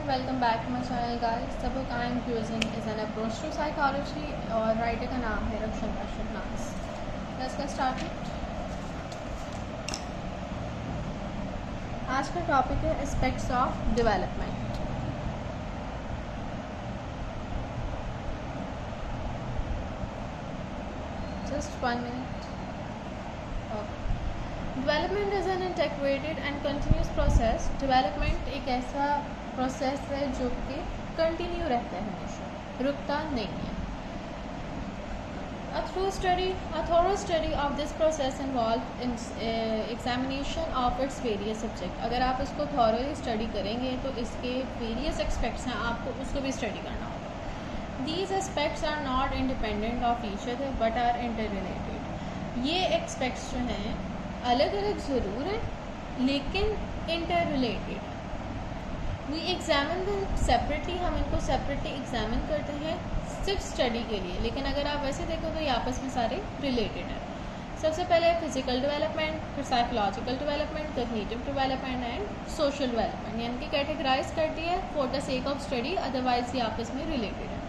welcome back to my channel guys. The book I am using is an approach to psychology और writer का नाम है रक्षन नास. Let's get started. आज का टॉपिक है aspects of development. Just 1 minute. Okay. Development is an integrated and continuous process. Development एक ऐसा प्रोसेस है जो कि कंटिन्यू रहता है, हमेशा रुकता नहीं है. A thorough study of this process involves in examination of its various subjects. अगर आप इसको thoroughly स्टडी करेंगे तो इसके वेरियस एस्पेक्ट्स हैं, आपको उसको भी स्टडी करना होगा. These aspects are not independent of each other but are interrelated. ये एस्पेक्ट्स जो हैं अलग अलग ज़रूर हैं लेकिन interrelated. We examine them separately. हम इनको सेपरेटली एग्जामिन करते हैं सिर्फ स्टडी के लिए, लेकिन अगर आप वैसे देखो तो ये आपस में सारे रिलेटेड हैं. सबसे पहले फिजिकल डेवलपमेंट, फिर psychological development, cognitive development and social development, यानी कि कैटेगराइज कर दी है for the sake of study, otherwise ये आपस में रिलेटेड है.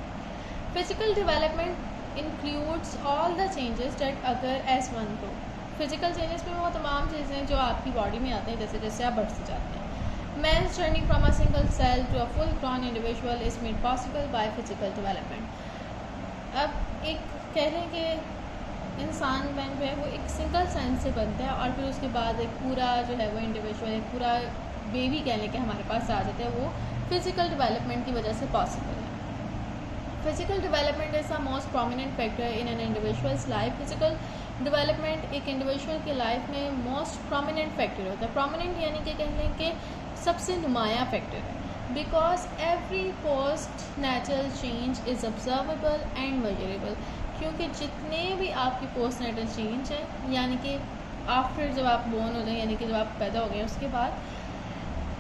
Physical development includes all the changes that अगर as one grow. Physical changes में वो तमाम चीज़ें जो आपकी बॉडी में आते हैं जैसे जैसे आप बढ़ते जाते हैं. Man's journey from a single cell to a full grown individual is made possible by physical development. अब एक कह रहे हैं कि इंसान मैन जो है वो एक सिंगल सेल से बनता है और फिर उसके बाद एक पूरा जो है वो इंडिविजुअल, एक पूरा बेबी कह लें कि हमारे पास आ जाता है, वो फिजिकल डेवलपमेंट की वजह से पॉसिबल है. Physical development is the most prominent factor in an individuals life. Physical development एक इंडिविजुअल की लाइफ में मोस्ट प्रोमिनेंट फैक्टर होता है. प्रोमिनेंट यानी कि कह लें कि सबसे नुमाया फैक्टर है. Because every postnatal change is observable and measurable. क्योंकि जितने भी आपकी पोस्ट नेटल चेंज है, यानी कि आफ्टर जब आप बोर्न हो जाए, यानी कि जब आप पैदा हो गए उसके बाद,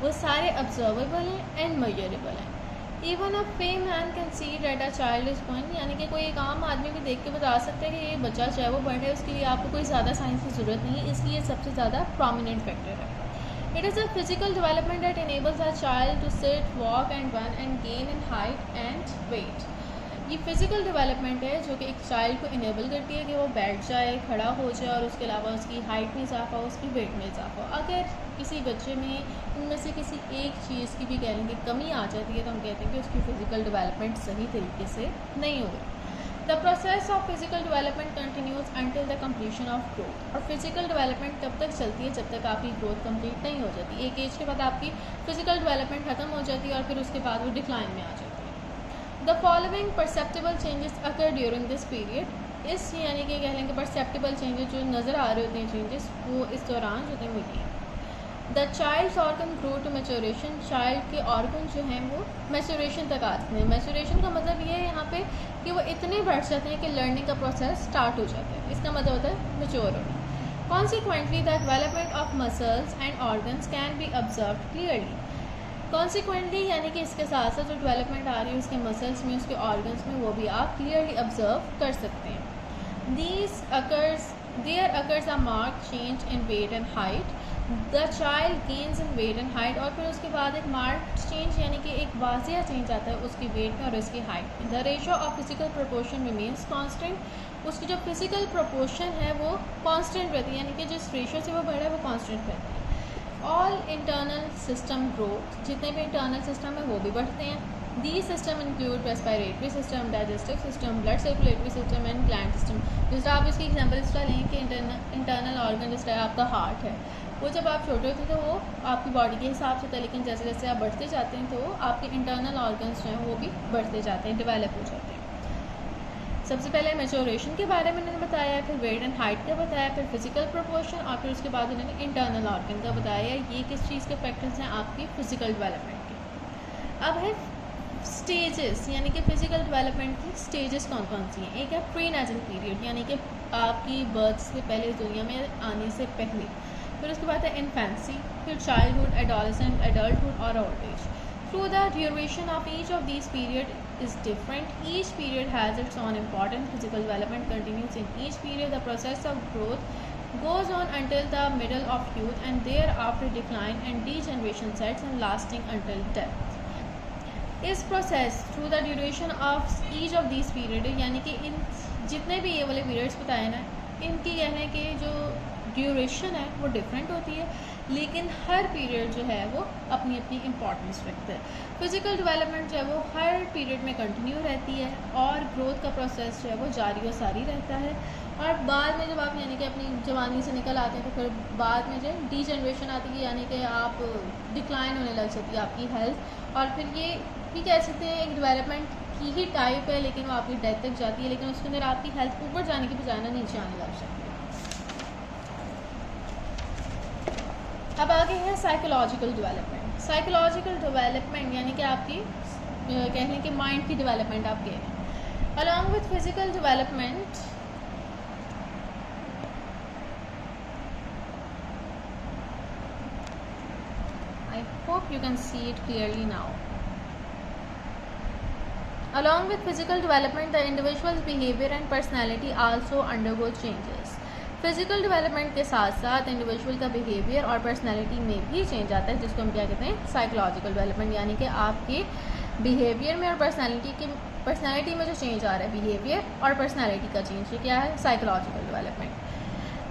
वो सारे ऑब्जर्वेबल हैं एंड मेजरेबल हैं. Even a layman can see that a child is born, यानी कि कोई एक आम आदमी भी देख के बता सकता है कि ये बच्चा चाहे वो बढ़ रहा है, उसके लिए आपको कोई ज़्यादा साइंस की ज़रूरत नहीं है, इसलिए सबसे ज़्यादा प्रोमिनेंट फैक्टर है. It is a physical development that enables a child to sit, walk and run and gain in height and weight. ये फिज़िकल डेवलपमेंट है जो कि एक चाइल्ड को इनेबल करती है कि वो बैठ जाए, खड़ा हो जाए और उसके अलावा उसकी हाइट में इजाफा हो, उसकी वेट में इजाफा हो. अगर किसी बच्चे में इनमें से किसी एक चीज़ की भी कह लेंगे कमी आ जाती है तो हम कहते हैं कि उसकी फ़िज़िकल डेवलपमेंट सही तरीके से नहीं हो रही. The process of physical development continues until the completion of growth. और फिज़िकल डेवलपमेंट तब तक चलती है जब तक आपकी ग्रोथ कंप्लीट नहीं हो जाती. एक एज के बाद आपकी फ़िज़िकल डेवलपमेंट ख़त्म हो जाती है और फिर उसके बाद वो डिक्लाइन में आ जाती है. The following perceptible changes occur during this period. इस यानी कि कह लेंगे परसेप्टेबल चेंजेस जो नज़र आ रहे होते हैं चेंजेस, वो इस दौरान जो हैं मिली हैं. The child's organ grow to maturation. Child के ऑर्गन जो हैं वो मैच्योरेशन तक आते हैं. मैच्योरेशन का मतलब ये है यहाँ पे कि वो इतने बढ़ जाते हैं कि लर्निंग का प्रोसेस स्टार्ट हो जाता है. इसका मतलब होता है मैच्योर होना. Consequently the development of muscles and organs can be observe clearly. Consequently यानी कि इसके साथ साथ जो डेवलपमेंट आ रही है उसके मसल्स में, उसके ऑर्गन्स में, वो भी आप क्लियरली ऑब्जर्व कर सकते हैं. There occurs a mark change in weight and height. The child gains in weight and height. और फिर उसके बाद एक मार्क चेंज यानी कि एक वाजिया चेंज आता है उसकी वेट में और उसकी हाइट में. The ratio of physical proportion remains constant. उसकी जो फिजिकल प्रोपोर्शन है वो कॉन्स्टेंट रहती है, यानी कि जिस रेशो से वो बढ़ा है वो कॉन्स्टेंट रहती है. All internal system growth. जितने भी इंटरनल सिस्टम है वो भी बढ़ते हैं. The system include respiratory system, digestive system, blood circulatory system and gland system. जिस आप इसकी एग्जाम्पल इस तरह लें कि इंटरनल ऑर्गन जिस तरह आपका हार्ट है, वो जब आप छोटे होते थे तो वो आपकी बॉडी के हिसाब से था, लेकिन जैसे जैसे आप बढ़ते जाते हैं तो आपके इंटरनल ऑर्गन्स जो हैं वो भी बढ़ते जाते हैं, डेवलप हो जाते हैं. सबसे पहले मैच्योरेशन के बारे में उन्होंने बताया, फिर वेट एंड हाइट का बताया, फिर फिजिकल प्रोपोर्शन और फिर उसके बाद उन्होंने इंटरनल ऑर्गन का बताया. ये किस चीज़ के फैक्टर्स हैं आपकी फिजिकल डेवलपमेंट के. अब है स्टेजेस, यानी कि फ़िज़िकल डेवलपमेंट की स्टेजेस कौन कौन सी हैं. एक है प्री नेटल पीरियड, यानी कि आपकी बर्थ से पहले, दुनिया में आने से पहले. फिर उसके बाद है इन्फेंसी, फिर चाइल्डहुड, एडोलेसेंट, एडल्टहुड और old age. Through the duration of each of these period is different. Each period has its own important physical development continues in each period. The process of growth goes on until the middle of youth and thereafter decline and degeneration sets and lasting until death. इस process through the duration of each of this period, यानी कि इन जितने भी ये वाले periods बताए ना, इनकी कहने की जो ड्यूरेशन है वो डिफरेंट होती है, लेकिन हर पीरियड जो है वो अपनी अपनी इम्पॉर्टेंस रखता है। फिज़िकल डेवलपमेंट जो है वो हर पीरियड में कंटिन्यू रहती है और ग्रोथ का प्रोसेस जो है वो जारी और सारी रहता है। और बाद में जब आप यानी कि अपनी जवानी से निकल आते हैं तो फिर बाद में जो डी जनरेशन आती है, यानी कि आप डिक्लाइन होने लग जाती है आपकी हेल्थ, और फिर ये भी कह सकते हैं एक डेवलपमेंट की ही टाइप है, लेकिन वो आपकी डेथ तक जाती है, लेकिन उसके अंदर आपकी हेल्थ ऊपर जाने की बजाय ना नीचे आने लग जाती है। अब आगे है साइकोलॉजिकल डेवलपमेंट। साइकोलॉजिकल डेवलपमेंट यानी कि आपकी कहने के माइंड की डेवलपमेंट आप कह रहे हैं। Along with physical development I hope you can see it clearly now. Along with physical development, the individual's behavior and personality also undergo changes. Physical development के साथ साथ इंडिविजुअल का बिहेवियर और पर्सनैलिटी में भी चेंज आता है, जिसको हम क्या कहते हैं, साइकोलॉजिकल डेवलपमेंट। यानी कि आपके बिहेवियर में और पर्सनैलिटी में जो चेंज आ रहा है, बिहेवियर और पर्सनैलिटी का चेंज, ये क्या है, psychological development.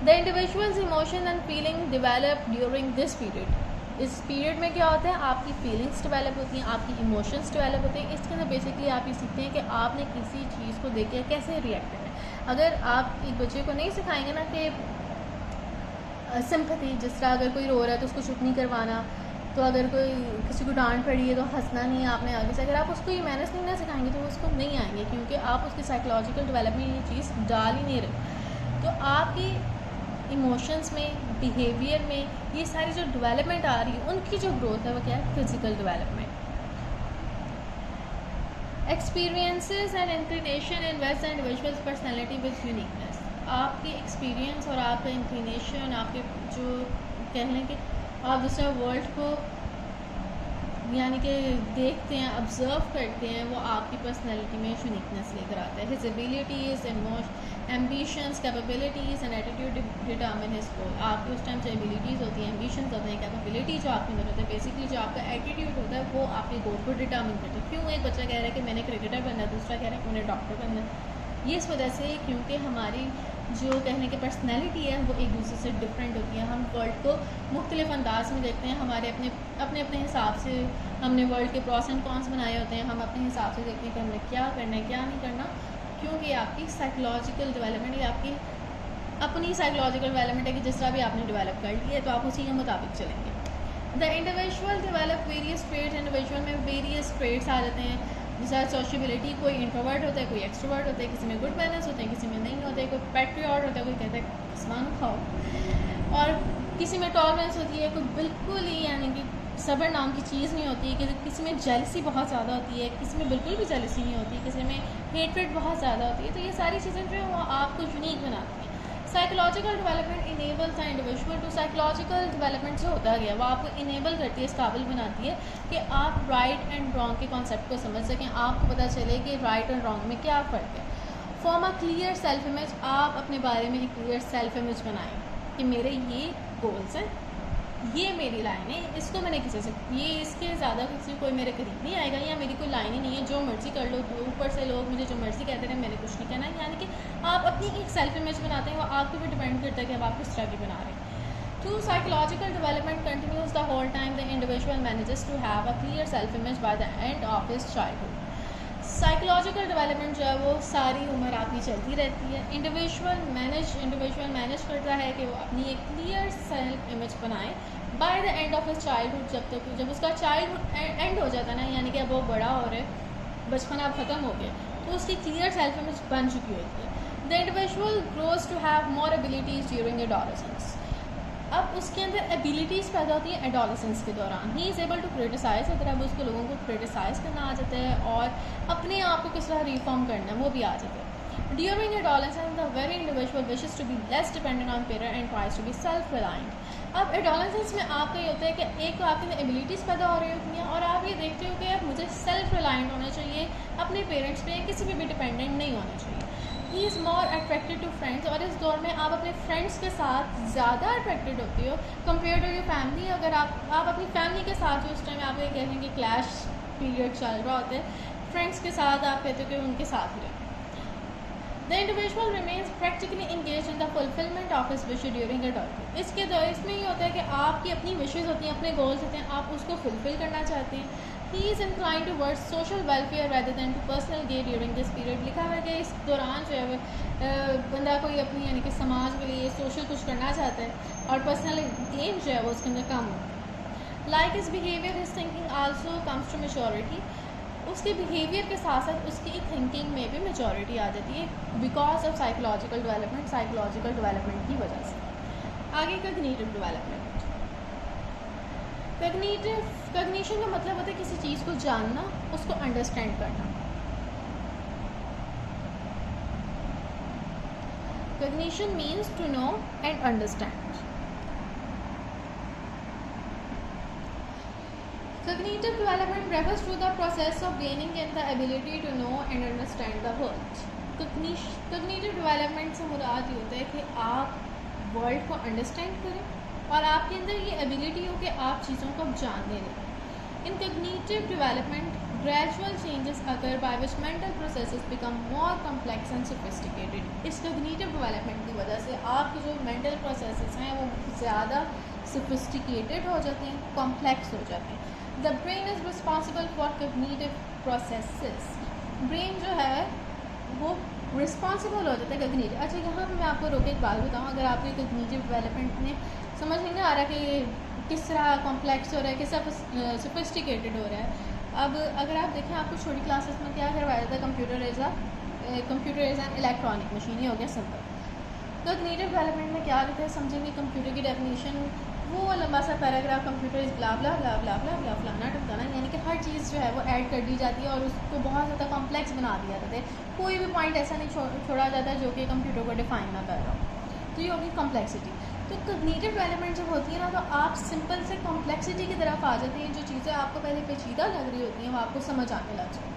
The individuals emotion and feeling develop during this period. इस पीरियड में क्या होता है, आपकी फीलिंग्स डेवलप होती हैं, आपकी इमोशंस डेवलप होते हैं। इसके अंदर बेसिकली आप ये सीखते हैं कि आपने किसी चीज़ को देख के कैसे रिएक्ट करना है। अगर आप एक बच्चे को नहीं सिखाएंगे ना कि सिंपैथी, जिस तरह अगर कोई रो रहा है तो उसको चुप नहीं करवाना, तो अगर कोई किसी को डांट पड़ी है तो हंसना नहीं है आपने आगे से, अगर आप उसको ये मैनर्स नहीं ना सिखाएंगे तो वो उसको नहीं आएंगे, क्योंकि आप उसकी साइकोलॉजिकल डेवलपमेंट ये चीज़ डाल ही नहीं रहे। तो आपकी इमोशंस में, बिहेवियर में ये सारी जो डेवलपमेंट आ रही है, उनकी जो ग्रोथ है वो क्या है, physical development. Experiences and inclination invest the individuals personality with uniqueness. आपके एक्सपीरियंस और आपका इंक्लिनेशन, आपके जो कह लें कि आप दूसरे वर्ल्ड को यानी कि देखते हैं, ऑब्ज़र्व करते हैं, वो आपकी पर्सनैलिटी में यूनिकनेस लेकर आता है। His abilities, ambitions, capabilities and attitude determine his goal. आपकी उस टाइम जो एबिलिटीज़ होती हैं, एम्बिशंस होते हैं, कैपेबिलिटी जो आपके अंदर होता है, बेसिकली जो आपका एटीट्यूड होता है वो आपके गोल को डिटरमिन करता है। क्यों एक बच्चा कह रहा है कि मैंने क्रिकेटर बनना है, दूसरा कह रहा है कि मैंने डॉक्टर बनना है, ये इस वजह से क्योंकि हमारी जो कहने की पर्सनैलिटी है वो एक दूसरे से डिफरेंट होती है। हम वर्ल्ड को मुख्तलिफ अंदाज में देखते हैं, हमारे अपने अपने हिसाब से हमने वर्ल्ड के प्रॉस एंड कॉन्स बनाए होते हैं, हम अपने हिसाब से देखते हैं कि हमने क्या करना है, क्या नहीं करना, क्योंकि आपकी साइकोलॉजिकल डेवलपमेंट या आपकी अपनी साइकोलॉजिकल डेवलपमेंट है कि जिस तरह भी आपने डेवलप कर ली है तो आप उसी के मुताबिक चलेंगे। The individual develop various traits. Individual में वेरियस ट्रेड्स आ जाते हैं, जैसे सोशबिलिटी, कोई इंट्रोवर्ट होता है, कोई एक्सट्रोवर्ट होता है, किसी में गुड मैनर्स होते हैं, किसी में नहीं होते, कोई पैट्रियट होता है, कोई कहता है आसमान खाओ, और किसी में टॉलरेंस होती है, कोई बिल्कुल ही यानी कि सब्र नाम की चीज़ नहीं होती है, किसी में जेलसी बहुत ज़्यादा होती है, किसी में बिल्कुल भी जेलसी नहीं होती, किसी में हेटरेट बहुत ज़्यादा होती है। तो ये सारी चीज़ें जो है वो आपको यूनिक बनाती हैं। Psychological development enables the individual to. Psychological development जो होता गया वो आपको इनेबल करती है, इस काबिल बनाती है कि आप राइट एंड रॉन्ग के कॉन्सेप्ट को समझ सकें, आपको पता चले कि राइट एंड रॉन्ग में क्या फ़र्क है। Form a clear self image. आप अपने बारे में एक क्लियर सेल्फ इमेज बनाएं कि मेरे ये गोल्स हैं, ये मेरी लाइन है, इसको मैंने किसी से, ये इसके ज़्यादा किसी कोई मेरे करीब नहीं आएगा, या मेरी कोई लाइन ही नहीं है, जो मर्ज़ी कर लो, ऊपर से लोग मुझे जो मर्ज़ी कहते रहे, मैंने कुछ नहीं कहना है। यानी कि आप अपनी एक सेल्फ इमेज बनाते हैं, वो आपके ऊपर डिपेंड करता है कि आप किस तरह की बना रहे हैं। To psychological development continues the whole time the individual manages to have a clear self image by the end of his childhood. Psychological development जो है वो सारी उम्र आपकी चलती रहती है। इंडिविजुअल मैनेज करता है कि वो अपनी एक क्लियर सेल्फ इमेज बनाए bye the end of his childhood. जब उसका चाइल्डहुड एंड हो जाता है ना, यानी कि अब वो बड़ा हो रहा है, बचपन अब ख़त्म हो गया, तो उसकी क्लियर सेल्फ इमेज बन चुकी होती है। The individual grows to have more abilities during adolescence. अब उसके अंदर एबिलिटीज़ पैदा होती है एडोलेसेंस के दौरान। He is able to criticise, अगर अब उसको लोगों को क्रिटिसाइज़ करना आ जाता है और अपने आप को किस तरह रिफॉर्म करना है वो भी आ जाता है। During adolescence the very individual wishes to be less dependent on parent and tries to be self reliant. अब एडोलेसेंस में आपका ये होता है कि एक तो आपके अंदर एबिलिटीज़ पैदा हो रही होती हैं और आप ये देखते हो कि अब मुझे सेल्फ रिलायंट होना चाहिए, अपने पेरेंट्स पे किसी पे भी डिपेंडेंट नहीं होना चाहिए। He is more attracted to friends, और इस दौर में आप अपने फ्रेंड्स के साथ ज़्यादा अट्रैक्टेड होती हो कंपेयर टू योर फैमिली। अगर आप अपनी फैमिली के साथ जो उस टाइम आप ये कहेंगे क्लैश पीरियड चल रहा होता है, फ्रेंड्स के साथ आप कहते हो कि उनके साथ ही रहें। The individual remains practically engaged in the fulfillment of his wishes during adulthood. इसमें ये होता है कि आपकी अपनी विशेज़ होती हैं, अपने गोल्स होते हैं, आप उसको फुलफिल करना चाहते हैं. He is inclined towards social welfare rather than to personal gain during this period. लिखा हुआ है कि इस दौरान जो है बंदा कोई अपनी यानी कि समाज के लिए सोशल कुछ करना चाहता है और पर्सनल गेन जो है वो उसके अंदर कम होता है. Like his behavior, his thinking also comes to maturity. उसके बिहेवियर के साथ साथ उसकी थिंकिंग में भी मेजॉरिटी आ जाती है बिकॉज ऑफ साइकोलॉजिकल डेवलपमेंट की वजह से. आगे कॉग्निटिव डेवलपमेंट. कॉग्निशन का मतलब होता है किसी चीज़ को जानना, उसको अंडरस्टैंड करना. Cognition means to know and understand. Cognitive development refers to the process of gaining and the ability to know and understand the world. Cognitive development से मुराद ये होता है कि आप वर्ल्ड को अंडरस्टैंड करें और आपके अंदर ये एबिलिटी हो कि आप चीज़ों को जानने लगें. In cognitive development, gradual changes occur by which mental processes become more complex and sophisticated. इस cognitive development की वजह से आपके जो mental processes हैं वो ज़्यादा sophisticated हो जाते हैं, complex हो जाते हैं. The brain is responsible for cognitive processes. Brain जो है वो रिस्पॉन्सिबल हो जाता है cognitive. अच्छा, यहाँ पे मैं आपको रोके एक बात बताऊँ. अगर आपको cognitive development में समझ नहीं आ रहा कि किस तरह कॉम्प्लेक्स हो रहा है, किस तरह सोफिस्टिकेटेड हो रहा है. अब अगर आप देखें, आपको छोटी क्लासेस में क्या करवाया जाता है, computer is an electronic machine. ही हो गया सिंपल. कॉग्निटिव डेवलपमेंट में क्या कहते हैं समझेंगे. कंप्यूटर की डेफिनेशन, वो लंबा सा पैराग्राफ, कंप्यूटर इज़ ब्ला ब्ला ब्ला ब्ला ब्ला ब्ला फलाना टमकाना, यानी कि हर चीज़ जो है वो ऐड कर दी जाती है और उसको बहुत ज़्यादा कॉम्प्लेक्स बना दिया जाता है. कोई भी पॉइंट ऐसा नहीं छोड़ा जाता है जो कि कंप्यूटर को डिफाइन ना कर रहा हो. तो ये होगी कॉम्प्लेक्सिटी. तो कॉग्निटिव डेवलपमेंट जब होती है ना, तो आप सिंपल से कॉम्प्लेक्सिटी की तरफ आ जाते हैं. जो चीज़ें आपको पहले पेचीदा लग रही होती हैं वो आपको समझ आने लग जाती है.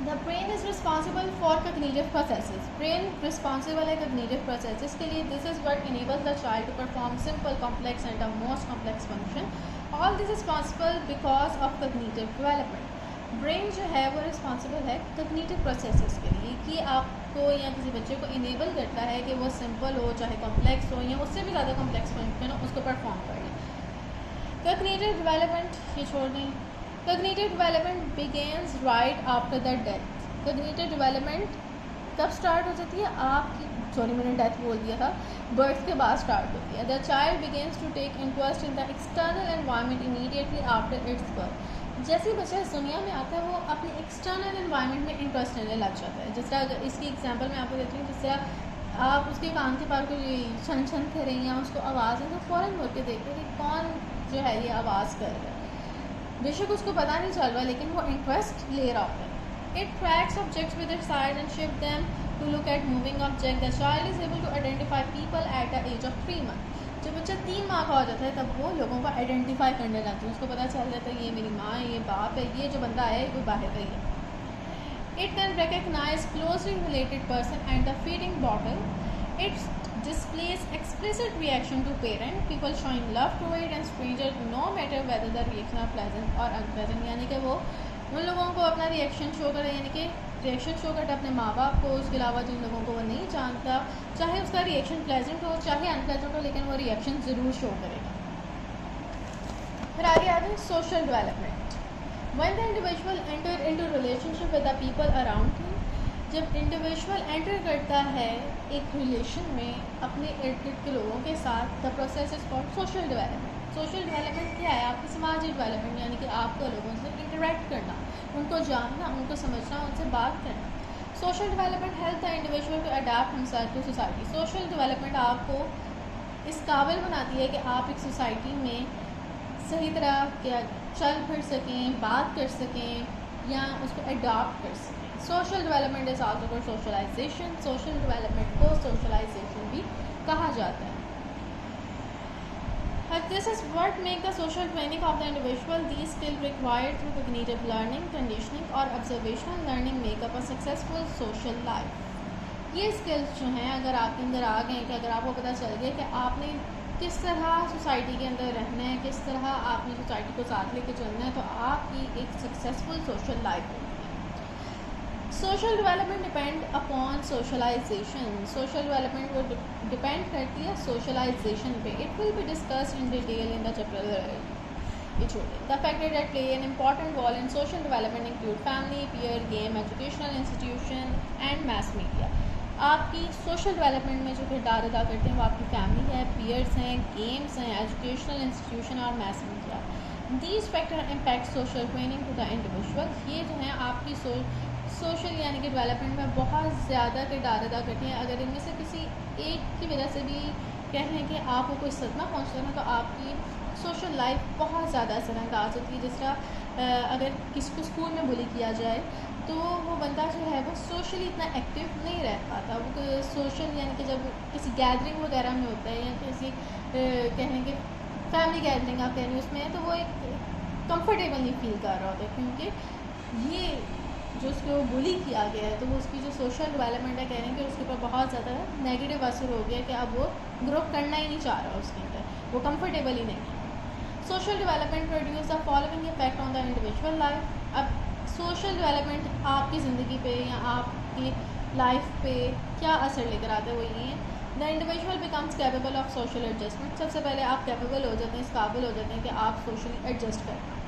The brain is responsible for cognitive processes. Brain responsible है cognitive processes के लिए. This is what enables the child to perform simple, complex and the most complex function. All this is possible because of cognitive development. Brain जो है वो responsible है cognitive processes के लिए कि आपको या किसी बच्चे को enable करता है कि वो simple हो, चाहे complex हो या उससे भी ज़्यादा complex function हो, उसको perform कर ले. Cognitive development ये छोड़ दें. Cognitive development begins right after the death. Cognitive development कब स्टार्ट हो जाती है? मैंने डेथ बोल दिया था, बर्थ के बाद स्टार्ट होती है. The child begins to take interest in the external environment immediately after its birth. जैसे ही बच्चा इस दुनिया में आता है वो अपने एक्सटर्नल एनवायरनमेंट में इंटरेस्ट लेने लग जाता है. जिस तरह इसकी एग्जांपल मैं आपको देती हूँ, जिस तरह आप उसके कान के पार कोई छन छन थे रही हैं, उसको आवाज़ है तो फ़ौरन मुड़ के देखते हैं कि कौन जो है ये आवाज़ कर रहा है. बेशक उसको पता नहीं चल रहा, लेकिन वो इंटरेस्ट ले रहा होता है. It tracks objects with its eyes and shifts them to look at moving objects. The child is able to identify people at the age of 3 months. जब बच्चा 3 माह का हो जाता है तब वो लोगों को आइडेंटिफाई करने लगता है. उसको पता चल जाता है ये मेरी माँ है, ये बाप है, ये जो बंदा है वो बाहर का ही है. It can recognize closely related person and the feeding bottle. It displays explicit reaction to parent, people showing love to it and strangers, no matter whether the reaction are pleasant or unpleasant. यानी कि वो उन लोगों को अपना reaction show करे, यानी कि रिएक्शन शो करता है अपने माँ बाप को. उसके अलावा जिन लोगों को वो नहीं जानता, चाहे उसका रिएक्शन प्लेजेंट हो चाहे अनप्लेजेंट हो, लेकिन वो रिएक्शन ज़रूर शो करेगा. फिर आगे आते हैं social development. When the individual enter into relationship with the people around him, जब इंडिविजुअल एंटर करता है एक रिलेशन में अपने इर्द गिर्द के लोगों के साथ, the process is called social development. Social development क्या है? आपकी सामाजिक डेवलपमेंट, यानी कि आपको लोगों से इंटरेक्ट करना, उनको जानना, उनको समझना, उनसे बात करना. Social development help the individual to adapt himself to society. Social development आपको इस काबिल बनाती है कि आप एक सोसाइटी में सही तरह क्या चल फिर सकें, बात कर सकें या उसको अडॉप्ट कर सकें. Social development is also called socialisation. Social development को सोशलाइजेशन भी कहा जाता है. This is what make the social training of the individual. These skills required through cognitive learning, conditioning or observational learning make up a successful social life. ये skills जो हैं अगर आपके अंदर आ गए, कि अगर आपको पता चल गया कि आपने किस तरह सोसाइटी के अंदर रहना है, किस तरह आपने सोसाइटी को साथ लेके चलना है, तो आपकी एक सक्सेसफुल सोशल लाइफ होगी। Social development depend upon socialisation. Social development वो डिपेंड करती है सोशलाइजेशन पे। It will be discussed in detail in the chapter The factors that play an important role in social development include family, peer, game, educational institution and mass media. आपकी social development में जो किरदार अदा करते हैं वो आपकी फैमिली है, पीयर्स हैं, गेम्स हैं, एजुकेशनल इंस्टीट्यूशन और mass media. These factor impact social training to the individual. ये जो हैं आपकी सोशल यानी कि डेवलपमेंट में बहुत ज़्यादा किरदार अदा करती हैं। अगर इनमें से किसी एक की वजह से भी कह लें कि आपको कोई सदमा पहुँचता है तो आपकी सोशल लाइफ बहुत ज़्यादा असरानंदाज होती है। जिस तरह अगर किसी को स्कूल में बुली किया जाए तो वो बंदा जो है वो सोशली इतना एक्टिव नहीं रह पाता। वो सोशल यानी कि जब किसी गैदरिंग वगैरह में होता है या किसी कहने के फैमिली गैदरिंग आप कह रहे हैं उसमें, तो वो एक कंफर्टेबल नहीं फील कर रहा होता, क्योंकि ये जो उसको बुली किया गया है तो वो उसकी जो सोशल डेवलपमेंट है कह रहे हैं कि उसके ऊपर बहुत ज़्यादा नेगेटिव असर हो गया कि अब वो ग्रो करना ही नहीं चाह रहा उसके अंदर, वो कंफर्टेबल ही नहीं है। Social development produce the following effect on the individual life. अब सोशल डेवलपमेंट आपकी ज़िंदगी पे या आपकी लाइफ पे क्या असर लेकर आता है वो ये है, the individual becomes capable of social adjustment. सबसे पहले आप कैपेबल हो जाते हैं, इस काबिल हो जाते हैं कि आप सोशली एडजस्ट कर पाएँ।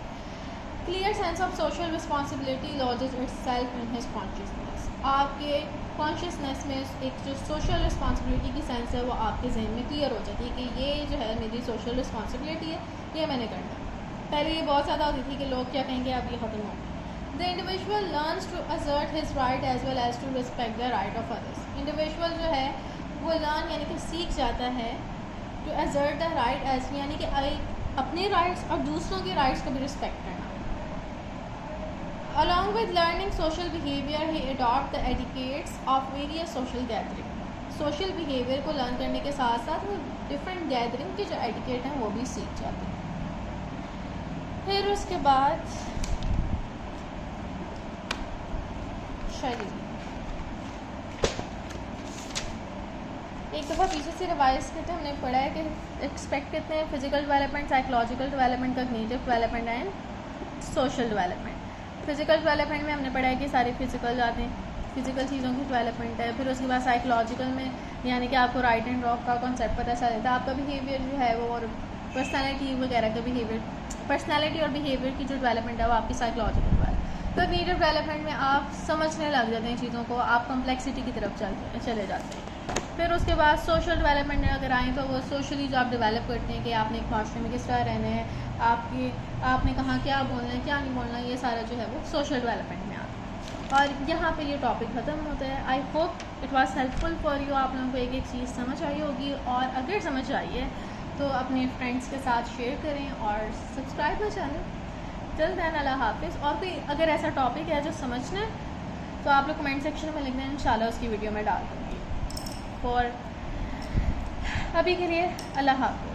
Clear sense of social responsibility lodges itself in his consciousness. आपके कॉन्शियसनेस में एक जो सोशल रिस्पॉन्सिबिलिटी की सेंस है वो आपके जहन में क्लियर हो जाती है कि ये जो है मेरी सोशल रिस्पॉन्सिबिलिटी है, ये मैंने करना है। पहले ये बहुत ज़्यादा होती थी कि लोग क्या कहेंगे, अब ये ख़त्म हो गया। The individual learns to assert his right as well as to respect the right of others. Individual जो है वो लर्न यानी कि सीख जाता है to assert the right as यानी कि अपने राइट्स और दूसरों के राइट्स को भी रिस्पेक्ट करना। Along with learning social behavior, he adopt the etiquettes of various social gathering. Social behaviour को लर्न करने के साथ साथ वो डिफरेंट गैदरिंग के जो एटिकेट हैं वो भी सीख जाते हैं। फिर उसके बाद शरीर एक दफ़ा पीछे से रिवाइज करते हमने पढ़ा है कि एक्सपेक्ट करते हैं physical development, psychological development, cognitive development and social development. Physical development में हमने पढ़ा है कि सारे फिजिकल आते हैं, फिजिकल चीज़ों की डेवलपमेंट है। फिर उसके बाद साइकोलॉजिकल में यानी कि आपको राइट एंड रॉन्ग का कॉन्सेप्ट पता चल जाता है, आपका बिहेवियर जो है वो और पर्सनैलिटी वगैरह का बिहेवियर, पर्सनैलिटी और बिहेवियर की जो डेवलपमेंट है वो आपकी साइकोलॉजिकल है। कॉग्निटिव डेवलपमेंट में आप समझने लग जाते हैं चीज़ों को, आप कॉम्प्लेक्सिटी की तरफ चले जाते हैं। फिर उसके बाद सोशल डेवलपमेंट में अगर आएँ तो वो सोशली जो आप डेवलप करते हैं कि आपने एक माशरे में किस तरह रहना है, आपने कहाँ क्या बोलना है क्या नहीं बोलना, ये सारा जो है वो सोशल डेवलपमेंट में आता है। और यहाँ पे ये टॉपिक ख़त्म होता है। I hope it was helpful for you. आप लोगों को एक एक चीज़ समझ आई होगी, और अगर समझ आई है तो अपने फ्रेंड्स के साथ शेयर करें और subscribe my channel. Till then अल्लाह हाफिज़। और कोई अगर ऐसा टॉपिक है जो समझना है तो आप लोग कमेंट सेक्शन में लिख दें, इंशाल्लाह उसकी वीडियो में डाल दूँगी। और अभी के लिए अल्लाह हाफिज़।